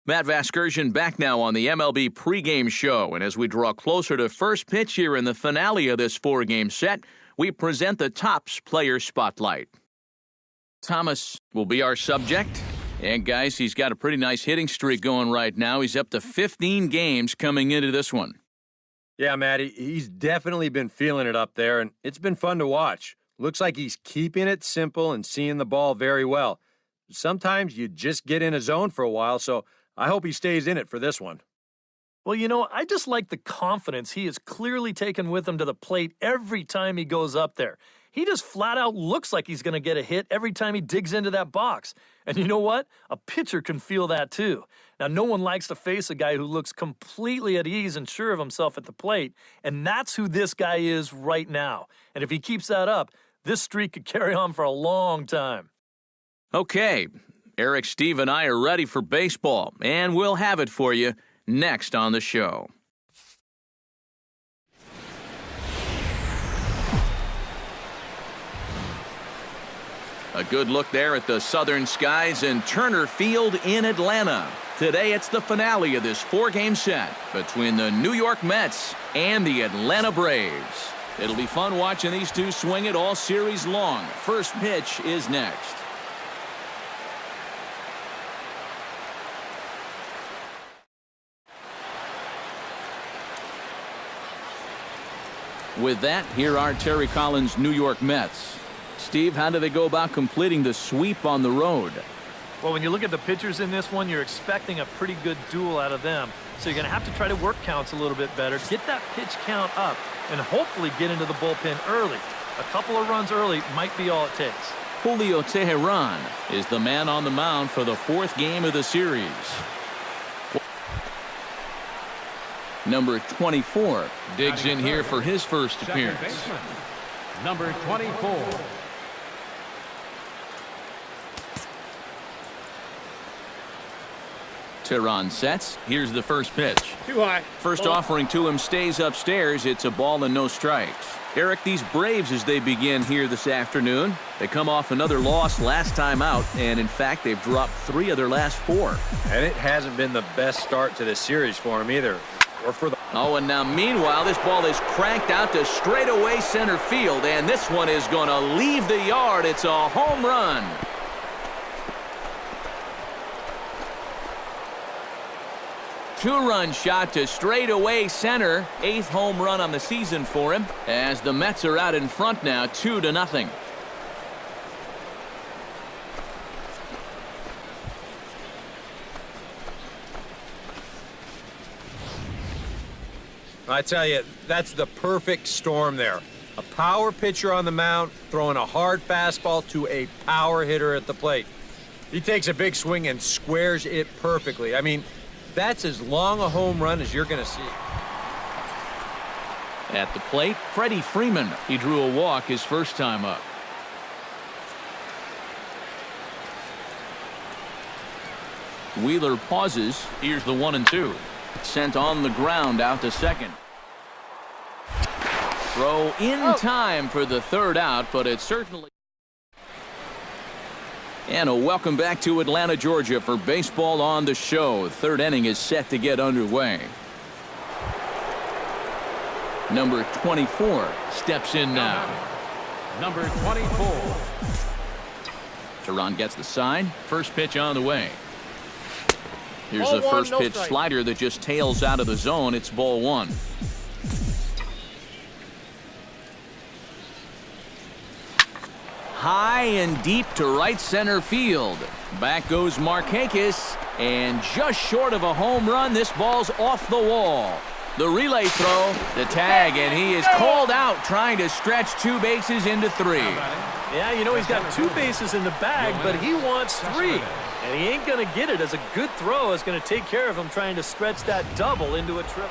Matt Vasgersian back now on the MLB pregame show, and as we draw closer to first pitch here in the finale of this four-game set, we present the Topps Player Spotlight. Thomas will be our subject, and guys, he's got a pretty nice hitting streak going right now. He's up to 15 games coming into this one. Yeah, Matty, he's definitely been feeling it up there, and it's been fun to watch. Looks like he's keeping it simple and seeing the ball very well. Sometimes you just get in a zone for a while, so I hope he stays in it for this one. Well, you know, I just like the confidence he has clearly taken with him to the plate every time he goes up there. He just flat out looks like he's going to get a hit every time he digs into that box. And you know what? A pitcher can feel that too. Now, no one likes to face a guy who looks completely at ease and sure of himself at the plate, and that's who this guy is right now. And if he keeps that up, this streak could carry on for a long time. Okay, Eric, Steve, and I are ready for baseball, and we'll have it for you next on the show. A good look there at the southern skies in Turner Field in Atlanta. Today it's the finale of this four-game set between the New York Mets and the Atlanta Braves. It'll be fun watching these two swing it all series long. First pitch is next. With that, here are Terry Collins' New York Mets. Steve, how do they go about completing the sweep on the road? Well, when you look at the pitchers in this one, you're expecting a pretty good duel out of them. So you're going to have to try to work counts a little bit better, get that pitch count up, and hopefully get into the bullpen early. A couple of runs early might be all it takes. Julio Teheran is the man on the mound for the fourth game of the series. Number 24 digs in here for his first appearance. Number 24. Teheran sets. Here's the first pitch. Too high. First offering to him stays upstairs. It's a ball and no strikes. Eric, these Braves, as they begin here this afternoon, they come off another loss last time out, and in fact, they've dropped 3 of their last 4. And it hasn't been the best start to this series for him either. Oh, and now meanwhile, this ball is cranked out to straightaway center field, and this one is going to leave the yard. It's a home run. Two-run shot to straightaway center. 8th home run on the season for him, as the Mets are out in front now, 2-0. I tell you, that's the perfect storm there. A power pitcher on the mound throwing a hard fastball to a power hitter at the plate. He takes a big swing and squares it perfectly. I mean, that's as long a home run as you're going to see. At the plate, Freddie Freeman. He drew a walk his first time up. Wheeler pauses. Here's the 1-2. Sent on the ground out to second. Throw in time for the third out, but it certainly... And a welcome back to Atlanta, Georgia for baseball on the show. Third inning is set to get underway. Number 24 steps in now. Number 24. Teheran gets the sign. First pitch on the way. Here's the first pitch slider that just tails out of the zone. It's ball 1. High and deep to right center field. Back goes Markakis, and just short of a home run, this ball's off the wall. The relay throw, the tag, and he is called out trying to stretch 2 bases into 3. Yeah, you know, he's got 2 bases in the bag, but he wants 3. And he ain't going to get it, as a good throw is going to take care of him trying to stretch that double into a triple.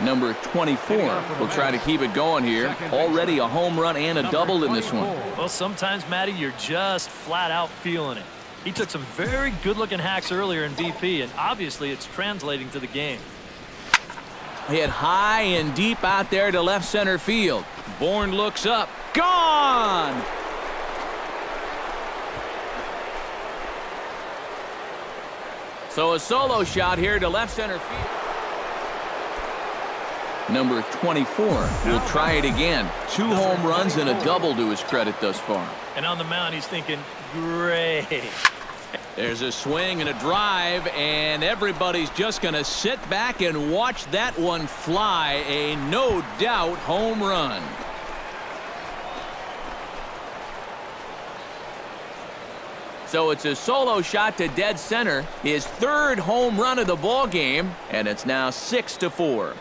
Number 24 will try to keep it going here. Already a home run and a double in this one. Well, sometimes, Matty, you're just flat out feeling it. He took some very good-looking hacks earlier in BP, and obviously it's translating to the game. Hit high and deep out there to left center field. Bourne looks up. Gone! So a solo shot here to left center field. Number 24 will try it again. 2 home runs and a double to his credit thus far. And on the mound, he's thinking, great. There's a swing and a drive, and everybody's just going to sit back and watch that one fly. A no-doubt home run. So it's a solo shot to dead center, his 3rd home run of the ball game, and it's now 6-4.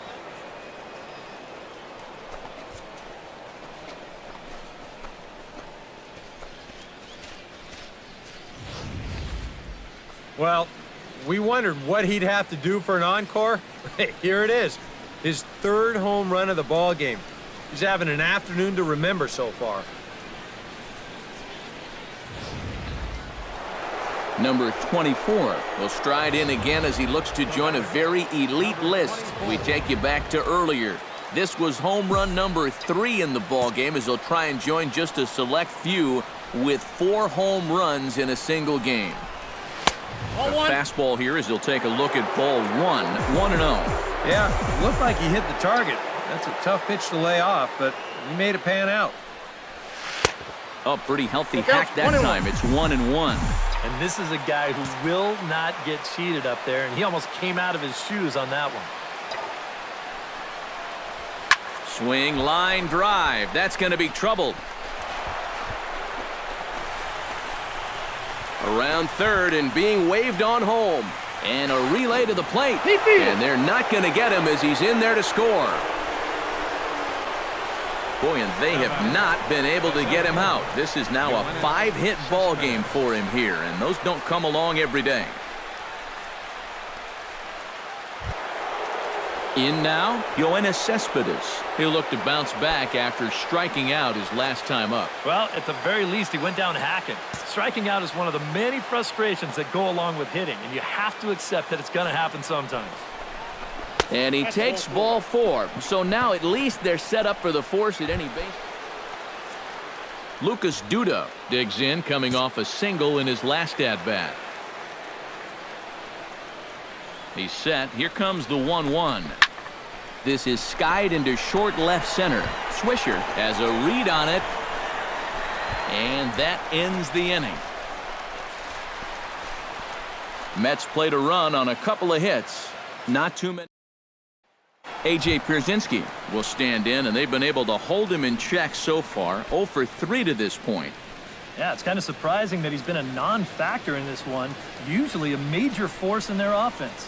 Well, we wondered what he'd have to do for an encore. Here it is. His 3rd home run of the ball game. He's having an afternoon to remember so far. Number 24 will stride in again as he looks to join a very elite list. We take you back to earlier. This was home run number 3 in the ball game as he'll try and join just a select few with 4 home runs in a single game. The fastball here as he'll take a look at ball 1-0. Yeah, looked like he hit the target. That's a tough pitch to lay off, but he made it pan out. Oh, pretty healthy hack that time. It's 1-1. And this is a guy who will not get cheated up there, and he almost came out of his shoes on that one. Swing, line, drive. That's going to be troubled. Around third and being waved on home. And a relay to the plate. And they're not going to get him as he's in there to score. Boy, and they have not been able to get him out. This is now a 5-hit ball game for him here, and those don't come along every day. In now, Yoenis Cespedes. He'll look to bounce back after striking out his last time up. Well, at the very least, he went down hacking. Striking out is one of the many frustrations that go along with hitting, and you have to accept that it's going to happen sometimes. And he takes ball 4. So now at least they're set up for the force at any base. Lucas Duda digs in, coming off a single in his last at-bat. He's set. Here comes the 1-1. This is skied into short left center. Swisher has a read on it. And that ends the inning. Mets played a run on a couple of hits. Not too many. A.J. Pierzynski will stand in, and they've been able to hold him in check so far. 0 for 3 to this point. Yeah, it's kind of surprising that he's been a non-factor in this one. Usually a major force in their offense.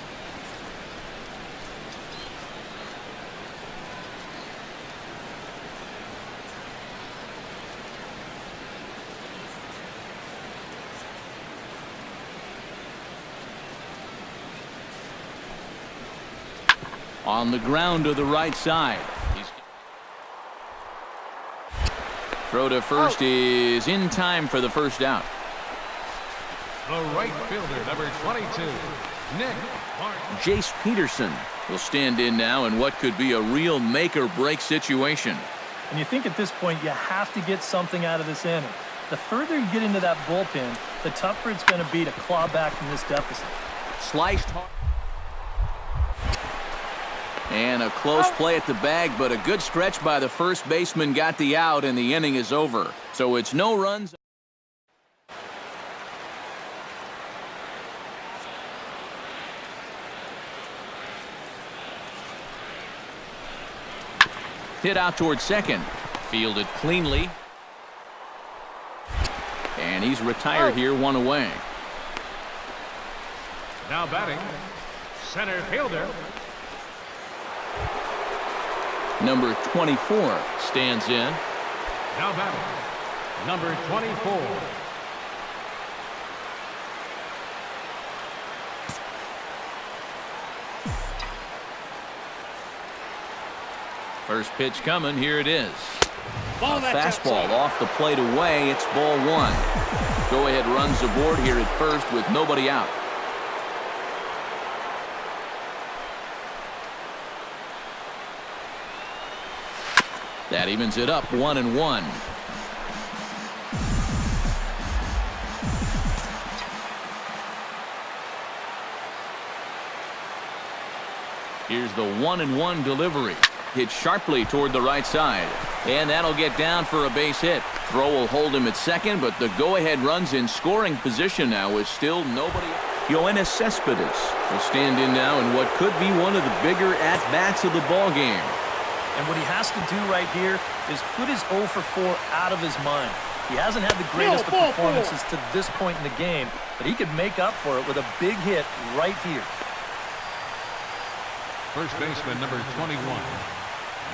On the ground to the right side. Throw to first is in time for the first out. The right fielder, number 22, Nick Martin. Jace Peterson will stand in now in what could be a real make-or-break situation. And you think at this point you have to get something out of this inning. The further you get into that bullpen, the tougher it's going to be to claw back from this deficit. Sliced hard. And a close play at the bag, but a good stretch by the first baseman got the out, and the inning is over. So it's no runs. Hit out towards second. Fielded cleanly. And he's retired here, 1 away. Now batting, center fielder. Number 24 stands in. Now batting, number 24. First pitch coming. Here it is. A fastball off the plate away. It's ball 1. Go-ahead runs aboard here at first with nobody out. That evens it up 1-1. Here's the 1-1 delivery. Hit sharply toward the right side. And that'll get down for a base hit. Throw will hold him at second, but the go-ahead run's in scoring position now with still nobody. Yoenis Cespedes will stand in now in what could be one of the bigger at-bats of the ball game. And what he has to do right here is put his 0 for 4 out of his mind. He hasn't had the greatest of performances to this point in the game, but he could make up for it with a big hit right here. First baseman number 21,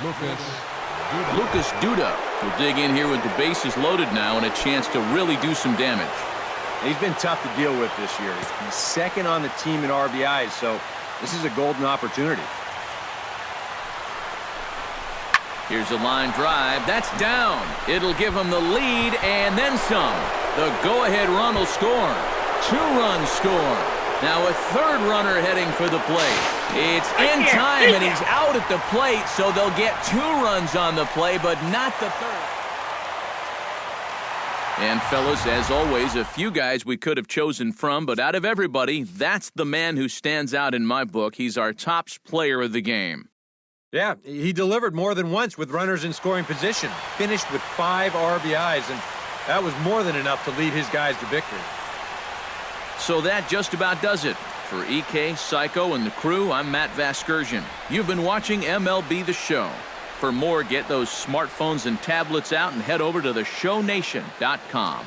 Lucas Duda will dig in here with the bases loaded now and a chance to really do some damage. He's been tough to deal with this year. He's second on the team in RBIs, so this is a golden opportunity. Here's a line drive. That's down. It'll give him the lead and then some. The go-ahead run will score. 2 runs score. Now a third runner heading for the plate. It's in time and he's out at the plate, so they'll get 2 runs on the play, but not the third. And fellas, as always, a few guys we could have chosen from, but out of everybody, that's the man who stands out in my book. He's our top player of the game. Yeah, he delivered more than once with runners in scoring position. Finished with 5 RBIs, and that was more than enough to lead his guys to victory. So that just about does it. For EK, Psycho, and the crew, I'm Matt Vasgersian. You've been watching MLB The Show. For more, get those smartphones and tablets out and head over to theshownation.com.